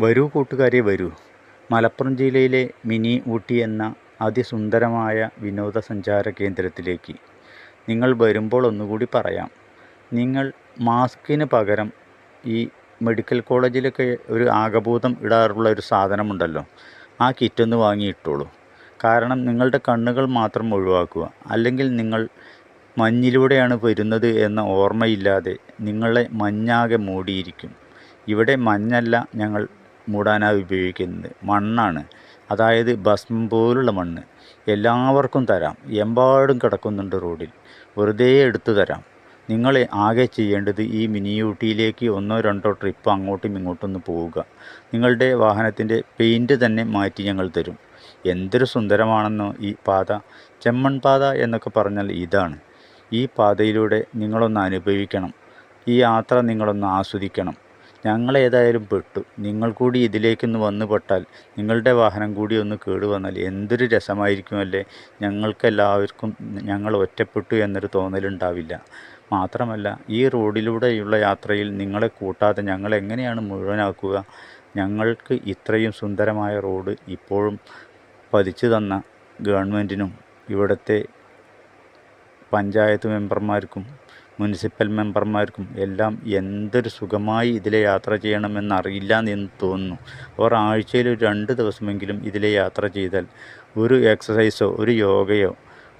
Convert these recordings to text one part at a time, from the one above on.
വരൂ കൂട്ടുകാരെ വരൂ. മലപ്പുറം ജില്ലയിലെ മിനി ഊട്ടി എന്ന അതിസുന്ദരമായ വിനോദസഞ്ചാര കേന്ദ്രത്തിലേക്ക്. നിങ്ങൾ വരുമ്പോൾ ഒന്നുകൂടി പറയാം, നിങ്ങൾ മാസ്കിന് പകരം ഈ മെഡിക്കൽ കോളേജിലൊക്കെ ഒരു ആകഭൂതം ഇടാറുള്ള ഒരു സാധനമുണ്ടല്ലോ, ആ കിറ്റൊന്ന് വാങ്ങിയിട്ടോളൂ. കാരണം നിങ്ങളുടെ കണ്ണുകൾ മാത്രം ഒഴിവാക്കുക. അല്ലെങ്കിൽ നിങ്ങൾ മഞ്ഞിലൂടെയാണ് വരുന്നത് എന്ന ഓർമ്മയില്ലാതെ നിങ്ങളെ മഞ്ഞാകെ മൂടിയിരിക്കും. ഇവിടെ മഞ്ഞല്ല ഞങ്ങൾ മൂടാനായി ഉപയോഗിക്കുന്നത്, മണ്ണാണ്. അതായത് ഭസ്മം പോലുള്ള മണ്ണ്. എല്ലാവർക്കും തരാം, എമ്പാടും കിടക്കുന്നുണ്ട് റോഡിൽ, വെറുതെ എടുത്തു തരാം. നിങ്ങൾ ആകെ ചെയ്യേണ്ടത് ഈ മിനി ഊട്ടിയിലേക്ക് 1-2 ട്രിപ്പ് അങ്ങോട്ടും ഇങ്ങോട്ടൊന്ന് പോവുക. നിങ്ങളുടെ വാഹനത്തിൻ്റെ പെയിൻറ്റ് തന്നെ മാറ്റി ഞങ്ങൾ തരും. എന്തൊരു സുന്ദരമാണെന്നോ ഈ പാത. ചെമ്മൺ പാത എന്നൊക്കെ പറഞ്ഞാൽ ഇതാണ്. ഈ പാതയിലൂടെ നിങ്ങളൊന്ന് അനുഭവിക്കണം. ഈ യാത്ര നിങ്ങളൊന്ന് ആസ്വദിക്കണം. ഞങ്ങളേതായാലും പെട്ടു. നിങ്ങൾ കൂടി ഇതിലേക്കൊന്ന് വന്നു പെട്ടാൽ, നിങ്ങളുടെ വാഹനം കൂടി ഒന്ന് കേടുവന്നാൽ എന്തൊരു രസമായിരിക്കുമല്ലേ. ഞങ്ങൾക്കെല്ലാവർക്കും ഞങ്ങൾ ഒറ്റപ്പെട്ടു എന്നൊരു തോന്നലുണ്ടാവില്ല. മാത്രമല്ല, ഈ റോഡിലൂടെയുള്ള യാത്രയിൽ നിങ്ങളെ കൂട്ടാതെ ഞങ്ങൾ എങ്ങനെയാണ് മുഴുവനാക്കുക? ഞങ്ങൾക്ക് ഇത്രയും സുന്ദരമായ റോഡ് ഇപ്പോഴും പതിച്ചു തന്ന ഗവൺമെൻറ്റിനും ഇവിടുത്തെ പഞ്ചായത്ത് മെമ്പർമാർക്കും മുനിസിപ്പൽ മെമ്പർമാർക്കും എല്ലാം എന്തൊരു സുഖമായി ഇതിലെ യാത്ര ചെയ്യണമെന്നറിയില്ല എന്ന് തോന്നുന്നു. ഒരാഴ്ചയിൽ 2 ദിവസമെങ്കിലും ഇതിലെ യാത്ര ചെയ്താൽ ഒരു എക്സസൈസോ ഒരു യോഗയോ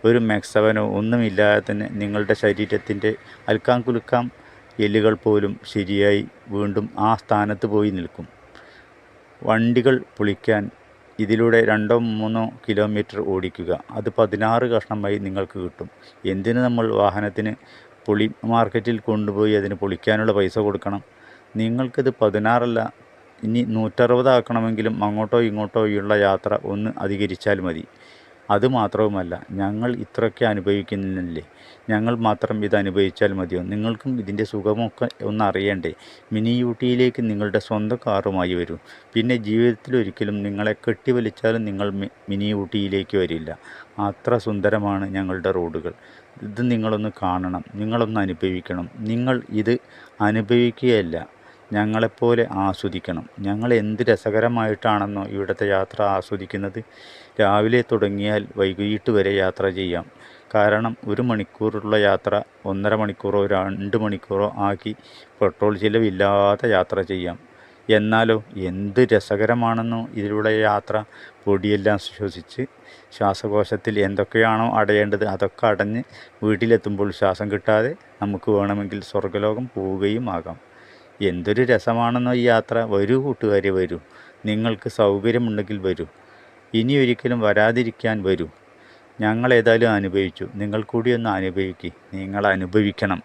ഒരു മെക്സവനോ ഒന്നുമില്ലാതെ തന്നെ നിങ്ങളുടെ ശരീരത്തിൻ്റെ അൽക്കാം കുലുക്കാം എല്ലുകൾ പോലും ശരിയായി വീണ്ടും ആ സ്ഥാനത്ത് പോയി നിൽക്കും. വണ്ടികൾ പൊളിക്കാൻ ഇതിലൂടെ 2-3 കിലോമീറ്റർ ഓടിക്കുക. അത് 16 കഷ്ണമായി നിങ്ങൾക്ക് കിട്ടും. എന്തിന് നമ്മൾ വാഹനത്തിന് പൊളി മാർക്കറ്റിൽ കൊണ്ടുപോയി അതിന് പൊളിക്കാനുള്ള പൈസ കൊടുക്കണം? നിങ്ങൾക്കിത് 16 അല്ല, ഇനി 160 ആക്കണമെങ്കിലും അങ്ങോട്ടോ ഇങ്ങോട്ടോ ഉള്ള യാത്ര ഒന്ന് അധികരിച്ചാൽ മതി. അതുമാത്രവുമല്ല, ഞങ്ങൾ ഇത്രയൊക്കെ അനുഭവിക്കുന്നില്ലേ, ഞങ്ങൾ മാത്രം ഇത് അനുഭവിച്ചാൽ മതിയോ? നിങ്ങൾക്കും ഇതിൻ്റെ സുഖമൊക്കെ ഒന്ന് അറിയണ്ടേ? മിനി ഊട്ടിയിലേക്ക് നിങ്ങളുടെ സ്വന്തം കാറുമായി വരൂ. പിന്നെ ജീവിതത്തിലൊരിക്കലും നിങ്ങളെ കെട്ടിവലിച്ചാലും നിങ്ങൾ മിനി ഊട്ടിയിലേക്ക് വരില്ല. അത്ര സുന്ദരമാണ് ഞങ്ങളുടെ റോഡുകൾ. ഇത് നിങ്ങളൊന്ന് കാണണം, നിങ്ങളൊന്ന് അനുഭവിക്കണം. നിങ്ങൾ ഇത് അനുഭവിക്കുകയല്ല, ഞങ്ങളെപ്പോലെ ആസ്വദിക്കണം. ഞങ്ങൾ എന്ത് രസകരമായിട്ടാണെന്നോ ഇവിടുത്തെ യാത്ര ആസ്വദിക്കുന്നത്. രാവിലെ തുടങ്ങിയാൽ വൈകിട്ട് വരെ യാത്ര ചെയ്യാം. കാരണം 1 മണിക്കൂറുള്ള യാത്ര 1.5 മണിക്കൂറോ 2 മണിക്കൂറോ ആക്കി പെട്രോൾ ചിലവില്ലാതെ യാത്ര ചെയ്യാം. എന്നാലോ എന്ത് രസകരമാണെന്നോ ഇതിലൂടെ യാത്ര. പൊടിയെല്ലാം ശ്വസിച്ച് ശ്വാസകോശത്തിൽ എന്തൊക്കെയാണോ അടയേണ്ടത് അതൊക്കെ അടഞ്ഞ് വീട്ടിലെത്തുമ്പോൾ ശ്വാസം കിട്ടാതെ നമുക്ക് വേണമെങ്കിൽ സ്വർഗ്ഗലോകം പോവുകയും ആകാം. എന്തൊരു രസമാണെന്നോ ഈ യാത്ര. വരൂ കൂട്ടുകാരെ വരൂ. നിങ്ങൾക്ക് സൗകര്യമുണ്ടെങ്കിൽ വരൂ. ഇനി ഒരിക്കലും വരാതിരിക്കാൻ വരൂ. ഞങ്ങളേതായാലും അനുഭവിച്ചു, നിങ്ങൾ കൂടി ഒന്ന് അനുഭവിക്കുക. നിങ്ങൾ അനുഭവിക്കണം.